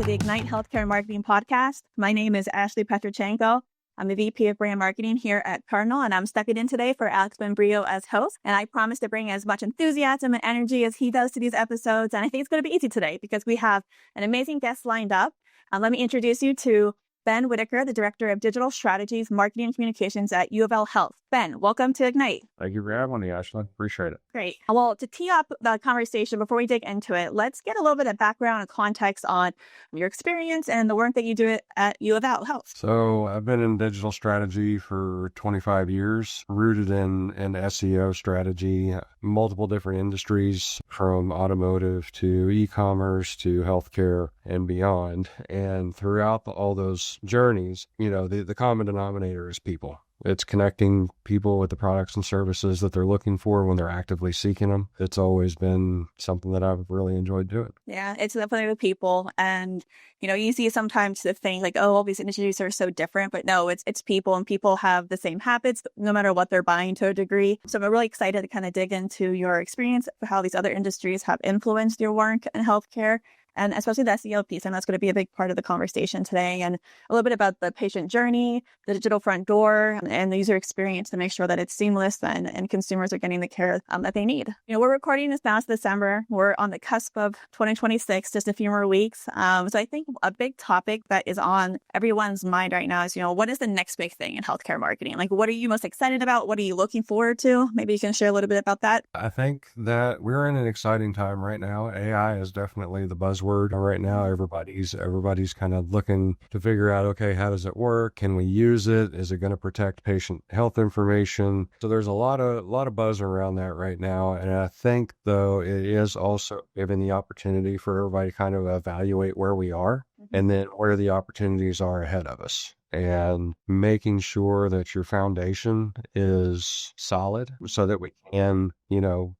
the Ignite Healthcare Marketing Podcast. My name is Ashley Petrochenko. I'm the VP of Brand Marketing here at Cardinal, and I'm stepping in today for Alex Benbrio as host. And I promise to bring as much enthusiasm and energy as he does to these episodes. And I think it's going to be easy today because we have an amazing guest lined up. Let me introduce you to Ben Whitaker, the Director of Digital Strategies, Marketing, and Communications at UofL Health. Ben, welcome to Ignite. Thank you for having me, Ashley. Appreciate it. Great. Well, to tee up the conversation before we dig into it, let's get a little bit of background and context on your experience and the work that you do at UofL Health. So I've been in digital strategy for 25 years, rooted in SEO strategy, multiple different industries from automotive to e-commerce to healthcare and beyond. And throughout all those journeys, the common denominator is people. It's connecting people with the products and services that they're looking for when they're actively seeking them. It's always been something that I've really enjoyed doing. Yeah, it's definitely the people. And, you see sometimes the thing like, oh, all these industries are so different. But no, it's people, and people have the same habits no matter what they're buying to a degree. So I'm really excited to kind of dig into your experience, how these other industries have influenced your work in healthcare. And especially the SEO piece, and that's going to be a big part of the conversation today. And a little bit about the patient journey, the digital front door, and the user experience to make sure that it's seamless and consumers are getting the care that they need. We're recording this now, it's December. We're on the cusp of 2026, just a few more weeks. So I think a big topic that is on everyone's mind right now is, what is the next big thing in healthcare marketing? Like, what are you most excited about? What are you looking forward to? Maybe you can share a little bit about that. I think that we're in an exciting time right now. AI is definitely the buzzword right now. Everybody's kind of looking to figure out, okay, how does it work? Can we use it? Is it going to protect patient health information? So there's a lot of buzz around that right now. And I think, though, it is also giving the opportunity for everybody to kind of evaluate where we are and then where the opportunities are ahead of us, and making sure that your foundation is solid so that we can,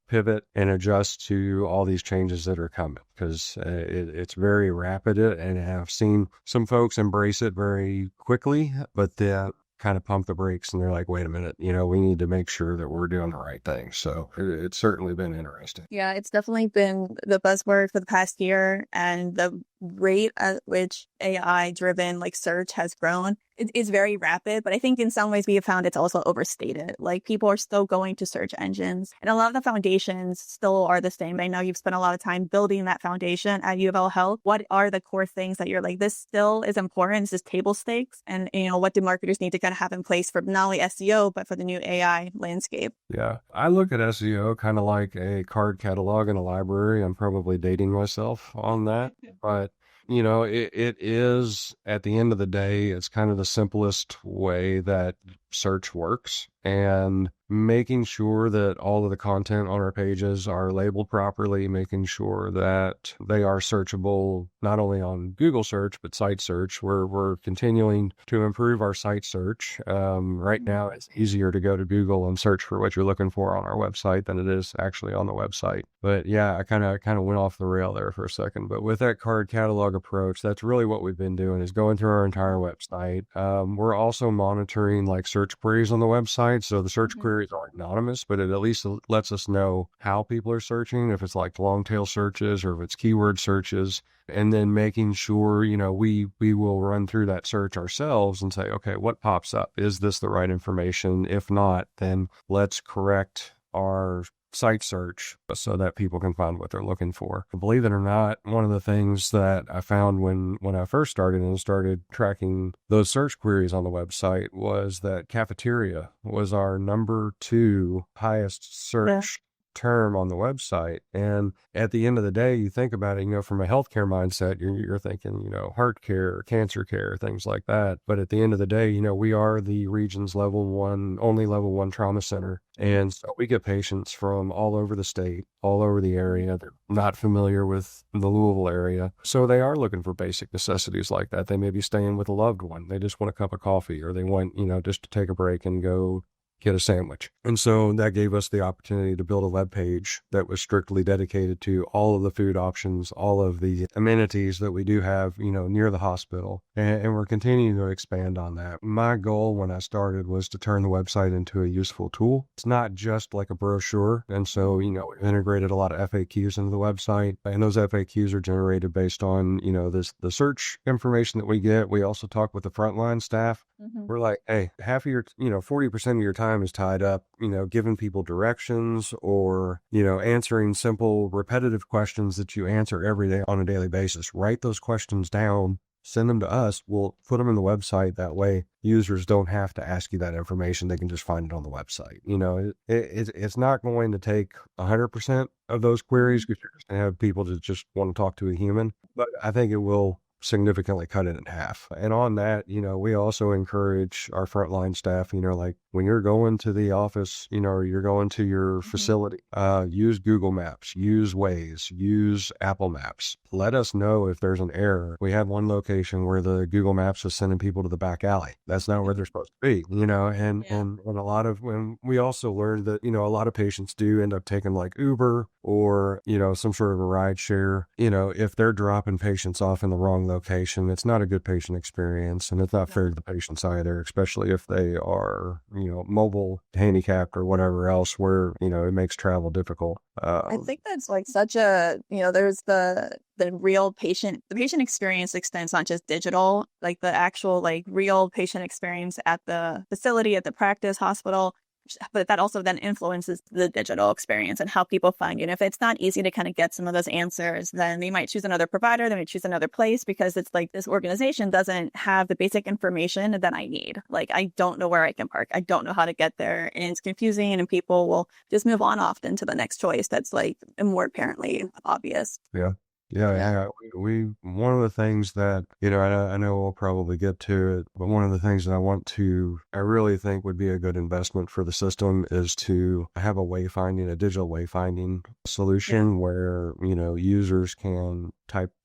pivot and adjust to all these changes that are coming, because it's very rapid. And I've seen some folks embrace it very quickly, but then kind of pump the brakes and they're like, wait a minute, we need to make sure that we're doing the right thing. So it's certainly been interesting. Yeah, it's definitely been the buzzword for the past year, and the rate at which AI-driven search has grown is very rapid. But I think in some ways we have found it's also overstated. Like, people are still going to search engines, and a lot of the foundations still are the same. I know you've spent a lot of time building that foundation at UofL Health. What are the core things that you're like, this still is important, this is table stakes? And what do marketers need to kind of have in place for not only SEO, but for the new AI landscape? Yeah, I look at SEO kind of like a card catalog in a library. I'm probably dating myself on that, but it is, at the end of the day, it's kind of the simplest way that search works, and making sure that all of the content on our pages are labeled properly, making sure that they are searchable not only on Google search, but site search. We're continuing to improve our site search. Right now, it's easier to go to Google and search for what you're looking for on our website than it is actually on the website. But yeah, I kind of went off the rail there for a second. But with that card catalog approach, that's really what we've been doing, is going through our entire website. We're also monitoring search queries on the website. So the search queries are anonymous, but it at least lets us know how people are searching, if it's long tail searches or if it's keyword searches. And then making sure, we will run through that search ourselves and say, okay, what pops up? Is this the right information? If not, then let's correct our site search so that people can find what they're looking for. Believe it or not, one of the things that I found when I first started tracking those search queries on the website was that cafeteria was our number 2 highest search term on the website. And at the end of the day, you think about it, from a healthcare mindset, you're thinking, heart care, cancer care, things like that. But at the end of the day, we are the region's only level 1 trauma center. And so we get patients from all over the state, all over the area. They're not familiar with the Louisville area. So they are looking for basic necessities like that. They may be staying with a loved one. They just want a cup of coffee, or they want, just to take a break and go get a sandwich. And so that gave us the opportunity to build a web page that was strictly dedicated to all of the food options, all of the amenities that we do have, near the hospital. And we're continuing to expand on that. My goal when I started was to turn the website into a useful tool. It's not just like a brochure. And so, we've integrated a lot of FAQs into the website, and those FAQs are generated based on, the search information that we get. We also talk with the frontline staff. Mm-hmm. We're like, hey, half of your, 40% of your time is tied up, giving people directions or, answering simple repetitive questions that you answer every day on a daily basis. Write those questions down, send them to us. We'll put them in the website. That way users don't have to ask you that information. They can just find it on the website. It's not going to take 100% of those queries because you're going to have people that just want to talk to a human, but I think it will significantly cut it in half. And on that, we also encourage our frontline staff, like when you're going to the office, or you're going to your facility, use Google Maps, use Waze, use Apple Maps. Let us know if there's an error. We have one location where the Google Maps is sending people to the back alley. That's not where they're supposed to be, and when we also learned that, a lot of patients do end up taking like Uber or, some sort of a ride share. If they're dropping patients off in the wrong location, it's not a good patient experience, and it's not fair to the patients either, especially if they are, mobile, handicapped, or whatever else where, it makes travel difficult. I think that's like such a, there's the real the patient experience extends not just digital, like the actual like real patient experience at the facility, at the practice hospital, but that also then influences the digital experience and how people find you. And if it's not easy to kind of get some of those answers, then they might choose another provider, they might choose another place because it's like this organization doesn't have the basic information that I need. Like, I don't know where I can park. I don't know how to get there. And it's confusing, and people will just move on often to the next choice that's like more apparently obvious. Yeah. Yeah. We one of the things that, I know we'll probably get to it, but one of the things that I really think would be a good investment for the system is to have a digital wayfinding solution where, users can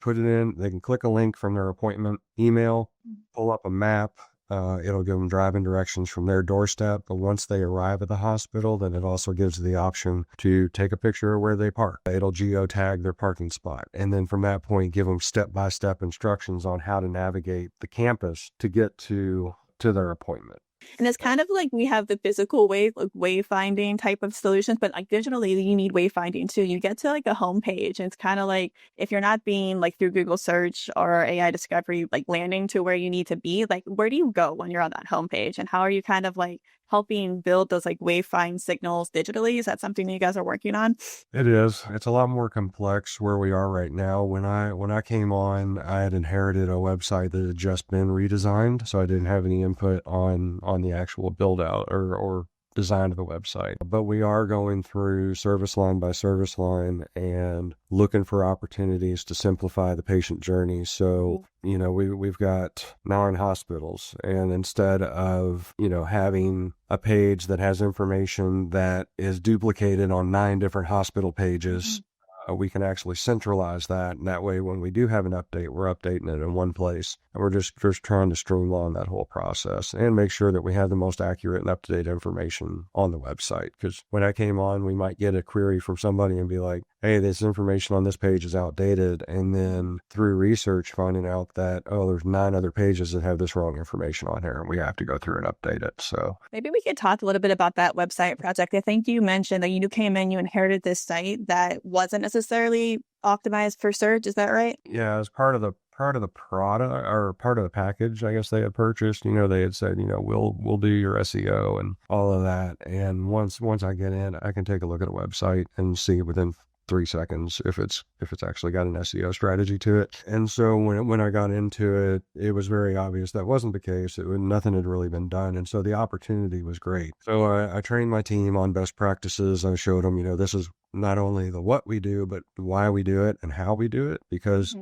put it in, they can click a link from their appointment email, pull up a map. It'll give them driving directions from their doorstep. But once they arrive at the hospital, then it also gives the option to take a picture of where they park. It'll geotag their parking spot. And then from that point, give them step-by-step instructions on how to navigate the campus to get to their appointment. And it's kind of like we have the physical wayfinding type of solutions, but like digitally, you need wayfinding too. You get to like a homepage, and it's kind of like if you're not being like through Google search or AI discovery, like landing to where you need to be, like where do you go when you're on that homepage? And how are you kind of like helping build those like wayfind signals digitally? Is that something that you guys are working on? It is. It's a lot more complex where we are right now. When I came on, I had inherited a website that had just been redesigned, so I didn't have any input on the actual build out or design of the website. But we are going through service line by service line and looking for opportunities to simplify the patient journey. So, we've got 9 hospitals, and instead of, having a page that has information that is duplicated on 9 different hospital pages, we can actually centralize that. And that way, when we do have an update, we're updating it in one place. And we're just trying to streamline that whole process and make sure that we have the most accurate and up-to-date information on the website. Because when I came on, we might get a query from somebody and be like, hey, this information on this page is outdated. And then through research, finding out that, there's 9 other pages that have this wrong information on here, and we have to go through and update it. So maybe we could talk a little bit about that website project. I think you mentioned that you came in, you inherited this site that wasn't necessarily optimized for search. Is that right? Yeah, as part of the product or part of the package, I guess they had purchased, they had said, we'll do your SEO and all of that. And once I get in, I can take a look at a website and see within 3 seconds if it's actually got an SEO strategy to it. And so when I got into it, it was very obvious that wasn't the case. Nothing had really been done. And so the opportunity was great. So I trained my team on best practices. I showed them, this is not only the what we do, but why we do it and how we do it, because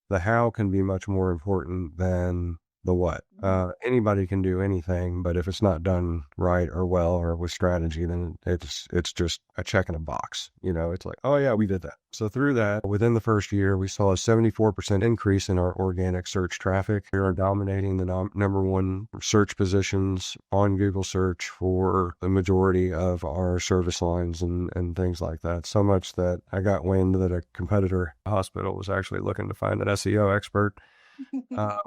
the how can be much more important than the what. Anybody can do anything, but if it's not done right or well or with strategy, then it's just a check in a box. It's like, oh yeah, we did that. So through that, within the first year, we saw a 74% increase in our organic search traffic. We are dominating the number one search positions on Google search for the majority of our service lines and things like that. So much that I got wind that a competitor hospital was actually looking to find an SEO expert uh,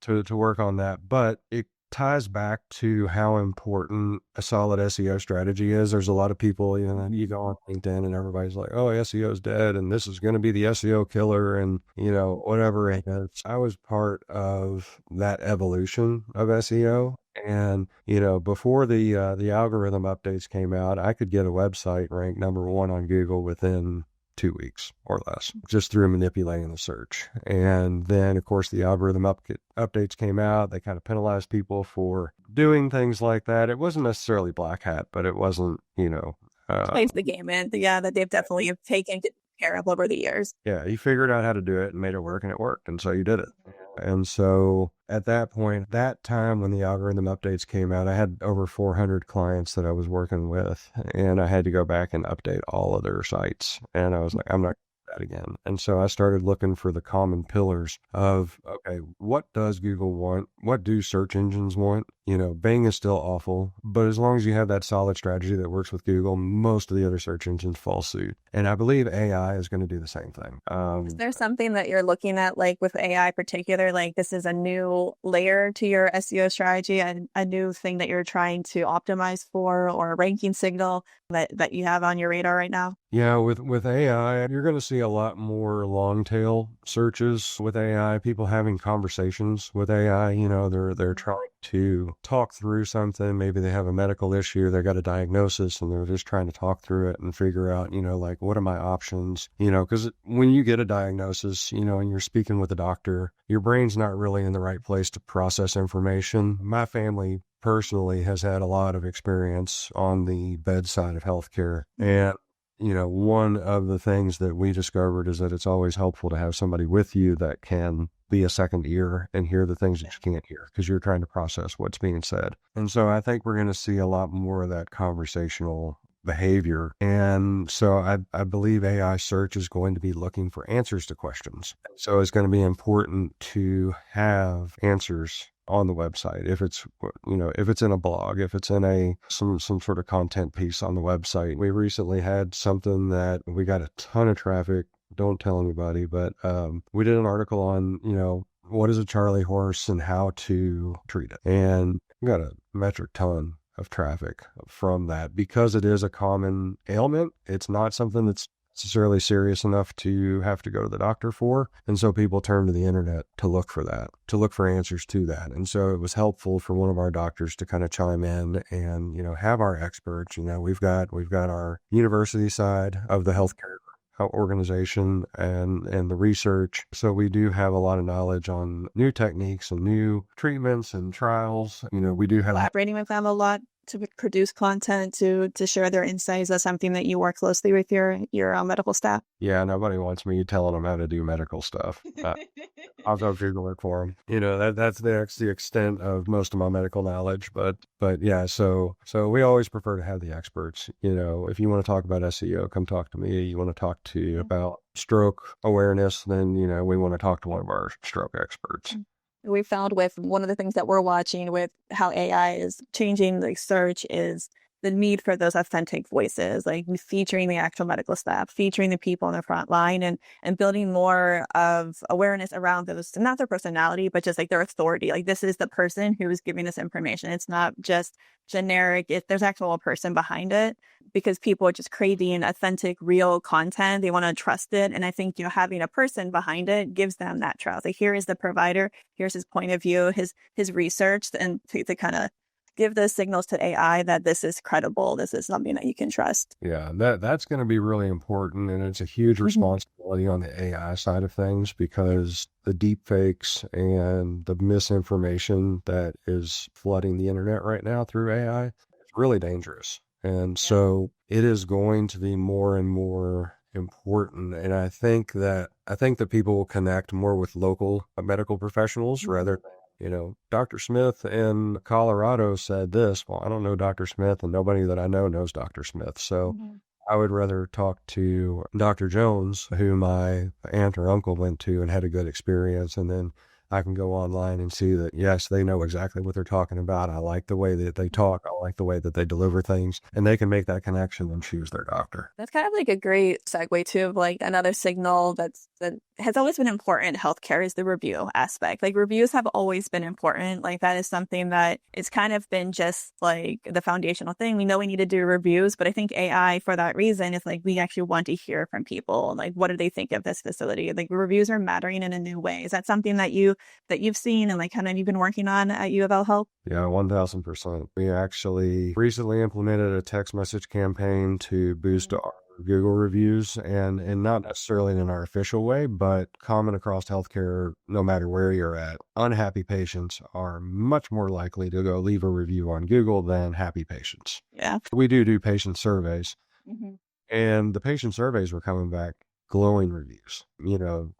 to work on that. But it ties back to how important a solid SEO strategy is. There's a lot of people, you go on LinkedIn and everybody's like, oh, SEO is dead and this is going to be the SEO killer and, whatever it is. I was part of that evolution of SEO. And, before the algorithm updates came out, I could get a website ranked number one on Google within 2 weeks or less, just through manipulating the search. And then, of course, the algorithm updates came out. They kind of penalized people for doing things like that. It wasn't necessarily black hat, but it wasn't, Plays the game in, yeah, that they've definitely taken care of over the years. Yeah, you figured out how to do it and made it work, and it worked. And so you did it. And so at that point, that time when the algorithm updates came out, I had over 400 clients that I was working with, and I had to go back and update all of their sites. And I was like, I'm not that again. And so I started looking for the common pillars of, okay, what does Google want? What do search engines want? Bing is still awful, but as long as you have that solid strategy that works with Google, most of the other search engines fall suit. And I believe AI is going to do the same thing. Is there something that you're looking at, like with AI particular, like this is a new layer to your SEO strategy and a new thing that you're trying to optimize for, or a ranking signal that you have on your radar right now? Yeah, with AI, you're going to see a lot more long tail searches with AI, people having conversations with AI. They're trying to talk through something. Maybe they have a medical issue, they got a diagnosis, and they're just trying to talk through it and figure out, like, what are my options? Because when you get a diagnosis, and you're speaking with a doctor, your brain's not really in the right place to process information. My family personally has had a lot of experience on the bedside of healthcare. And one of the things that we discovered is that it's always helpful to have somebody with you that can be a second ear and hear the things that you can't hear because you're trying to process what's being said. And so I think we're going to see a lot more of that conversational behavior. And so I believe AI search is going to be looking for answers to questions. So it's going to be important to have answers on the website. If it's in a blog, if it's in some sort of content piece on the website. We recently had something that we got a ton of traffic. Don't tell anybody, but we did an article on, what is a Charlie horse and how to treat it. And we got a metric ton of traffic from that because it is a common ailment. It's not something that's necessarily serious enough to have to go to the doctor for. And so people turn to the internet to look for that, to look for answers to that. And so it was helpful for one of our doctors to kind of chime in and, have our experts. We've got our university side of the healthcare organization and the research. So we do have a lot of knowledge on new techniques and new treatments and trials. We do have Collaborating with them a lot to produce content, to share their insights. That's something that you work closely with your medical staff. Yeah, nobody wants me telling them how to do medical stuff. I'll go Google it for them. That's the extent of most of my medical knowledge. But yeah, so we always prefer to have the experts. If you want to talk about SEO, come talk to me. You want to talk to you about stroke awareness, then we want to talk to one of our stroke experts. We found with one of the things that we're watching with how AI is changing the search is the need for those authentic voices, like featuring the actual medical staff, featuring the people on the front line, and building more of awareness around those, not their personality, but just like their authority. Like, this is the person who is giving this information. It's not just generic. There's actual person behind it, because people are just craving authentic, real content. They want to trust it. And I think, having a person behind it gives them that trust. Like, here is the provider, here's his point of view, his research, and to kind of give those signals to AI that this is credible, this is something that you can trust. Yeah, that's going to be really important. And it's a huge responsibility on the AI side of things, because the deep fakes and the misinformation that is flooding the internet right now through AI is really dangerous. And so it is going to be more and more important. And I think that people will connect more with local medical professionals rather than Dr. Smith in Colorado said this. Well, I don't know Dr. Smith, and nobody that I know knows Dr. Smith. So Mhm. I would rather talk to Dr. Jones, who my aunt or uncle went to and had a good experience. And then I can go online and see that, yes, they know exactly what they're talking about. I like the way that they talk. I like the way that they deliver things. And they can make that connection and choose their doctor. That's kind of like a great segue to like another signal that has always been important in healthcare is the review aspect. Like reviews have always been important. Like that is something that it's kind of been just like the foundational thing. We know we need to do reviews, but I think AI for that reason is like we actually want to hear from people. Like what do they think of this facility? Like reviews are mattering in a new way. Is that something that you've seen and like kind of you've been working on at UofL Health? Yeah, 1000%. We actually recently implemented a text message campaign to boost our Google reviews and not necessarily in our official way, but common across healthcare, no matter where you're at. Unhappy patients are much more likely to go leave a review on Google than happy patients. Yeah. We do patient surveys, Hmm. and the patient surveys were coming back glowing reviews,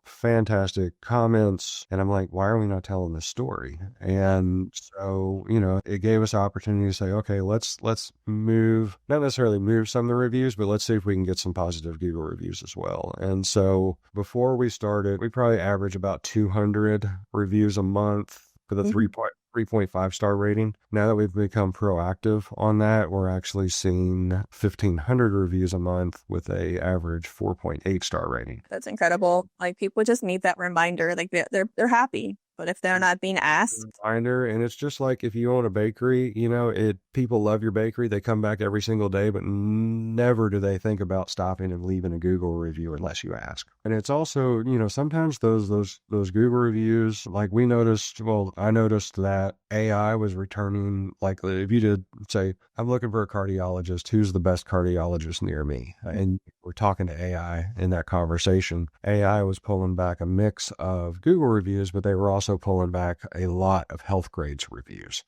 fantastic comments. And I'm like, why are we not telling this story? And so, it gave us opportunity to say, okay, let's move, not necessarily move some of the reviews, but let's see if we can get some positive Google reviews as well. And so before we started, we probably average about 200 reviews a month for the 3.5 star rating. Now that we've become proactive on that, we're actually seeing 1,500 reviews a month with a average 4.8 star rating. That's incredible. Like people just need that reminder. Like they're happy, but if they're not being asked, Reminder, and it's just like if you own a bakery, people love your bakery. They come back every single day, but never do they think about stopping and leaving a Google review unless you ask. And it's also, sometimes those Google reviews, like I noticed that AI was returning, like if you did say, I'm looking for a cardiologist, who's the best cardiologist near me? And we're talking to AI in that conversation. AI was pulling back a mix of Google reviews, but they were also pulling back a lot of health grades reviews.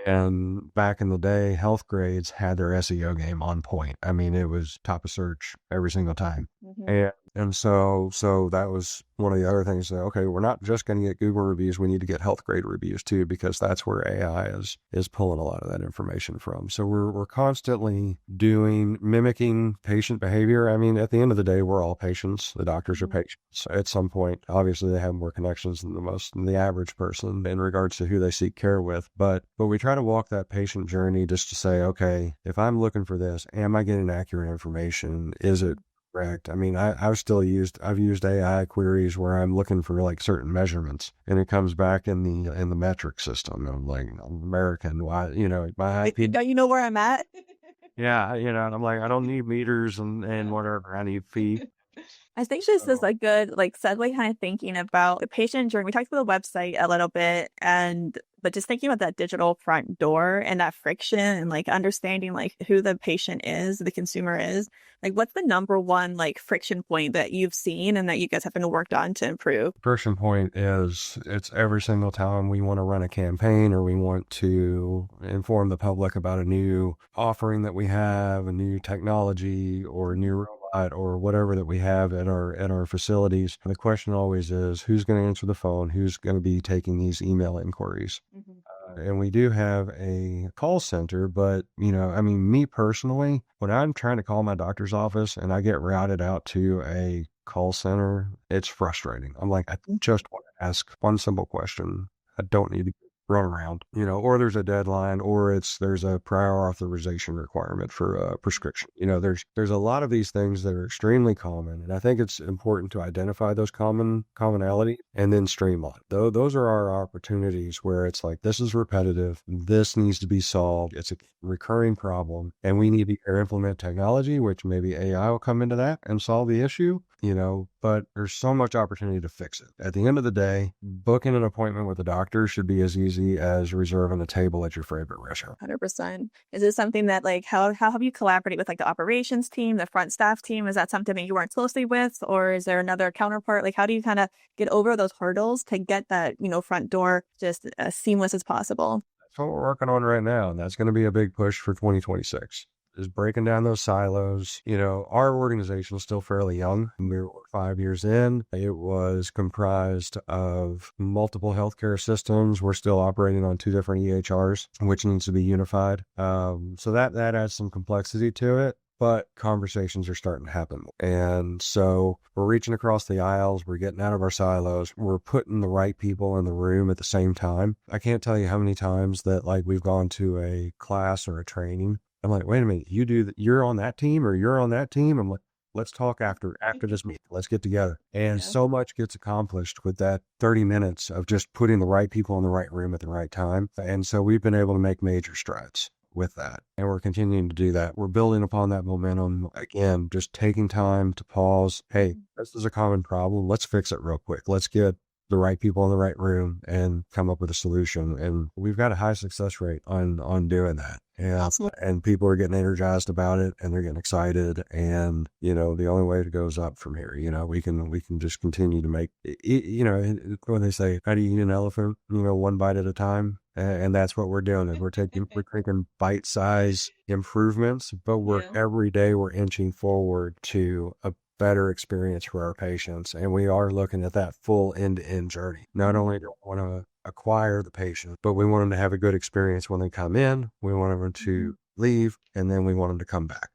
And back in the day, health grades had their SEO game on point. I mean, it was top of search every single time. Mhm. And so that was one of the other things that, okay, we're not just going to get Google reviews. We need to get health grade reviews too, because that's where AI is pulling a lot of that information from. So we're constantly mimicking patient behavior. I mean, at the end of the day, we're all patients. The doctors are patients. At some point, obviously they have more connections than the average person in regards to who they seek care with. But we try to walk that patient journey just to say, okay, if I'm looking for this, am I getting accurate information? Is it correct? I mean, I've used AI queries where I'm looking for like certain measurements, and it comes back in the metric system. I'm like, I'm American, why, my IP. Don't you know where I'm at? Yeah, and I'm like, I don't need meters and whatever. I need feet. I think this is So, a good like segue kind of thinking about the patient journey. We talked about the website a little bit but just thinking about that digital front door and that friction and like understanding like who the patient is, the consumer is. Like what's the number one like friction point that you've seen and that you guys have been worked on to improve? friction point is it's every single time we want to run a campaign or we want to inform the public about a new offering that we have, a new technology or a new robot or whatever that we have at our facilities. The question always is who's going to answer the phone, who's going to be taking these email inquiries. Mhm. And we do have a call center, but I mean, me personally, when I'm trying to call my doctor's office and I get routed out to a call center, it's frustrating. I'm like, I just want to ask one simple question. I don't need to run around, or there's a deadline, or there's a prior authorization requirement for a prescription. There's a lot of these things that are extremely common, and I think it's important to identify those commonality and then streamline. Though those are our opportunities where it's like this is repetitive, this needs to be solved. It's a recurring problem, and we need to either implement technology, which maybe AI will come into that and solve the issue. But there's so much opportunity to fix it. At the end of the day, booking an appointment with a doctor should be as easy as reserving a table at your favorite restaurant. 100%. Is this something that like how have you collaborated with like the operations team, the front staff team? Is that something that you work closely with, or is there another counterpart? Like how do you kind of get over those hurdles to get that, front door just as seamless as possible? That's what we're working on right now, and that's going to be a big push for 2026. is breaking down those silos. Our organization is still fairly young. We were 5 years in. It was comprised of multiple healthcare systems. We're still operating on 2 different EHRs, which needs to be unified. So that adds some complexity to it. But conversations are starting to happen. And so we're reaching across the aisles. We're getting out of our silos. We're putting the right people in the room at the same time. I can't tell you how many times that we've gone to a class or a training. I'm like, wait a minute, you're on that team or you're on that team? I'm like, let's talk after this meeting. Let's get together. And so much gets accomplished with that 30 minutes of just putting the right people in the right room at the right time. And so we've been able to make major strides with that. And we're continuing to do that. We're building upon that momentum. Again, just taking time to pause. Hey, this is a common problem. Let's fix it real quick. Let's get the right people in the right room and come up with a solution. And we've got a high success rate on doing that. And people are getting energized about it and they're getting excited. And, the only way to go is up from here. We can just continue to make, when they say, how do you eat an elephant? One bite at a time. And that's what we're doing is we're taking bite-size improvements, but every day we're inching forward to a better experience for our patients. And we are looking at that full end-to-end journey. Not only do we want to acquire the patient, but we want them to have a good experience when they come in. We want them to leave, and then we want them to come back.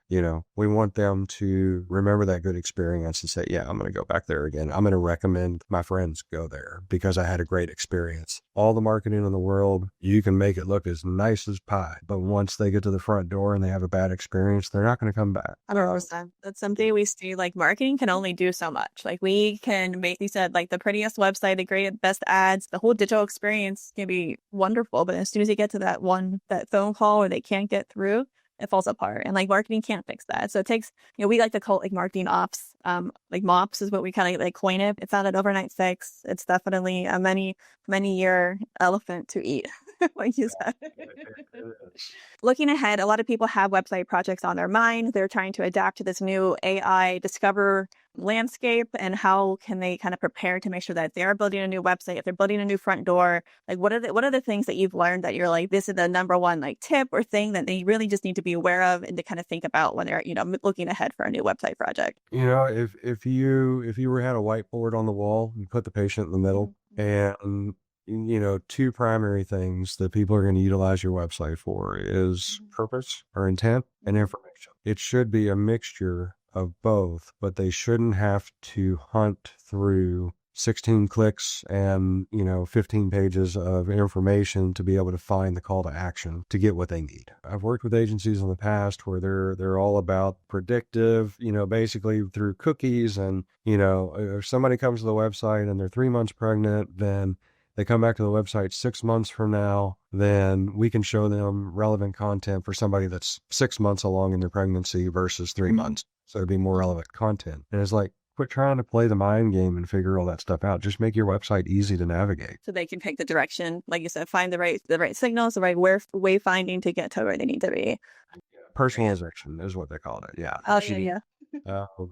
We want them to remember that good experience and say, yeah, I'm going to go back there again. I'm going to recommend my friends go there because I had a great experience. All the marketing in the world, you can make it look as nice as pie, but once they get to the front door and they have a bad experience, they're not going to come back. 100%. That's something we see, marketing can only do so much. We can make, you said, the prettiest website, the great, best ads, the whole digital experience can be wonderful. But as soon as you get to that phone call or they can't get through, it falls apart. And marketing can't fix that. So it takes, we like to call it marketing ops. MOPS is what we kind of coin it. It's not an overnight fix. It's definitely a many year elephant to eat. Like you said. Looking ahead, a lot of people have website projects on their mind. They're trying to adapt to this new AI discover landscape, and how can they kind of prepare to make sure that they are building a new website, if they're building a new front door, what are the things that you've learned that you're this is the number one tip or thing that they really just need to be aware of and to kind of think about when they're looking ahead for a new website project? If you had a whiteboard on the wall, you put the patient in the middle, and two primary things that people are going to utilize your website for is purpose or intent and information. It should be a mixture of both, but they shouldn't have to hunt through 16 clicks and 15 pages of information to be able to find the call to action to get what they need. I've worked with agencies in the past where they're all about predictive, basically through cookies, and if somebody comes to the website and they're 3 months pregnant, then they come back to the website 6 months from now, then we can show them relevant content for somebody that's 6 months along in their pregnancy versus 3 months. So it'd be more relevant content. And it's quit trying to play the mind game and figure all that stuff out. Just make your website easy to navigate. So they can pick the direction, like you said, find the right signals, the right wayfinding to get to where they need to be. Personalization is what they call it. Yeah. Oh,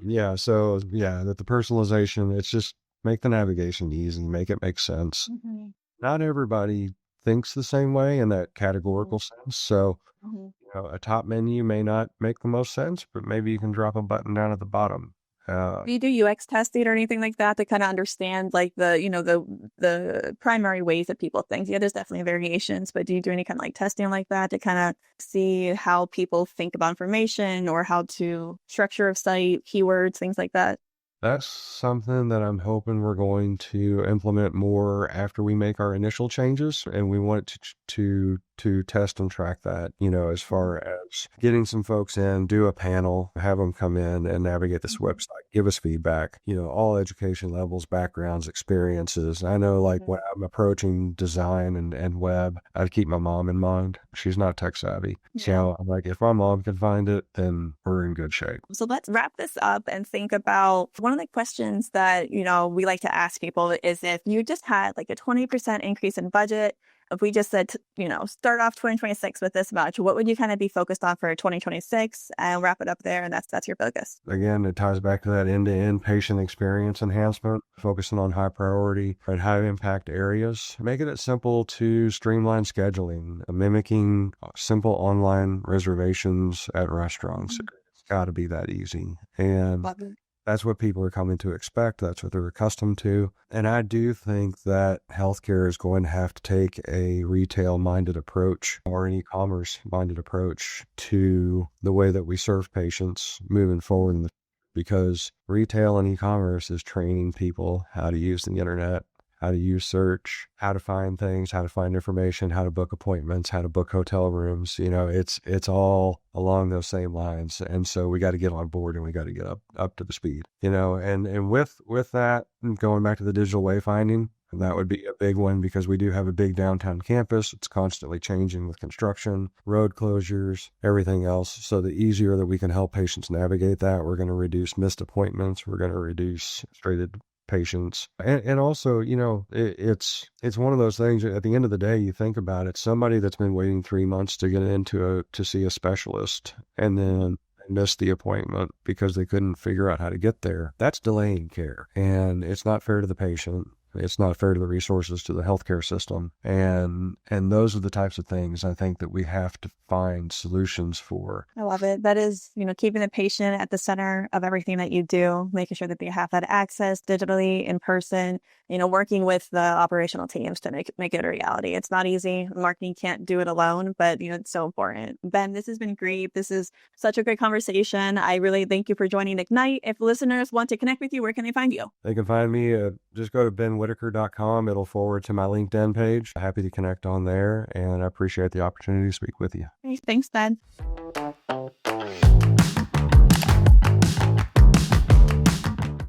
yeah. So that the personalization, it's just make the navigation easy, make it make sense. Not everybody thinks the same way in that categorical sense. So, a top menu may not make the most sense, but maybe you can drop a button down at the bottom. Do you do UX testing or anything like that to kind of understand the primary ways that people think? Yeah, there's definitely variations, but do you do any kind of testing like that to kind of see how people think about information or how to structure a site, keywords, things like that? That's something that I'm hoping we're going to implement more after we make our initial changes, and we want to test and track that, as far as getting some folks in, do a panel, have them come in and navigate this website, give us feedback, all education levels, backgrounds, experiences. I know when I'm approaching design and web, I'd keep my mom in mind. She's not tech savvy. Yeah. So I'm if my mom can find it, then we're in good shape. So let's wrap this up and think about one of the questions that, we like to ask people is if you just had a 20% increase in budget, if we just said, start off 2026 with this much, what would you kind of be focused on for 2026 and wrap it up there? And that's your focus. Again, it ties back to that end-to-end patient experience enhancement, focusing on high priority and high impact areas, making it simple to streamline scheduling, mimicking simple online reservations at restaurants. It's got to be that easy. And that's what people are coming to expect. That's what they're accustomed to. And I do think that healthcare is going to have to take a retail-minded approach or an e-commerce-minded approach to the way that we serve patients moving forward, because retail and e-commerce is training people how to use the internet, how to use search, how to find things, how to find information, how to book appointments, how to book hotel rooms. It's all along those same lines. And so we got to get on board, and we got to get up to the speed, and with that, going back to the digital wayfinding, that would be a big one, because we do have a big downtown campus. It's constantly changing with construction, road closures, everything else. So the easier that we can help patients navigate that, we're going to reduce missed appointments. We're going to reduce frustrated patients. And also, it's one of those things. At the end of the day, you think about it, somebody that's been waiting 3 months to get to see a specialist, and then missed the appointment because they couldn't figure out how to get there. That's delaying care, and it's not fair to the patient. It's not fair to the resources, to the healthcare system. And those are the types of things I think that we have to find solutions for. I love it. That is, keeping the patient at the center of everything that you do, making sure that they have that access digitally, in person, working with the operational teams to make it a reality. It's not easy. Marketing can't do it alone, but it's so important. Ben, this has been great. This is such a great conversation. I really thank you for joining Ignite. If listeners want to connect with you, where can they find you? They can find me, just go to benwhitaker.com. It'll forward to my LinkedIn page. Happy to connect on there, and I appreciate the opportunity to speak with you. Thanks, Ben.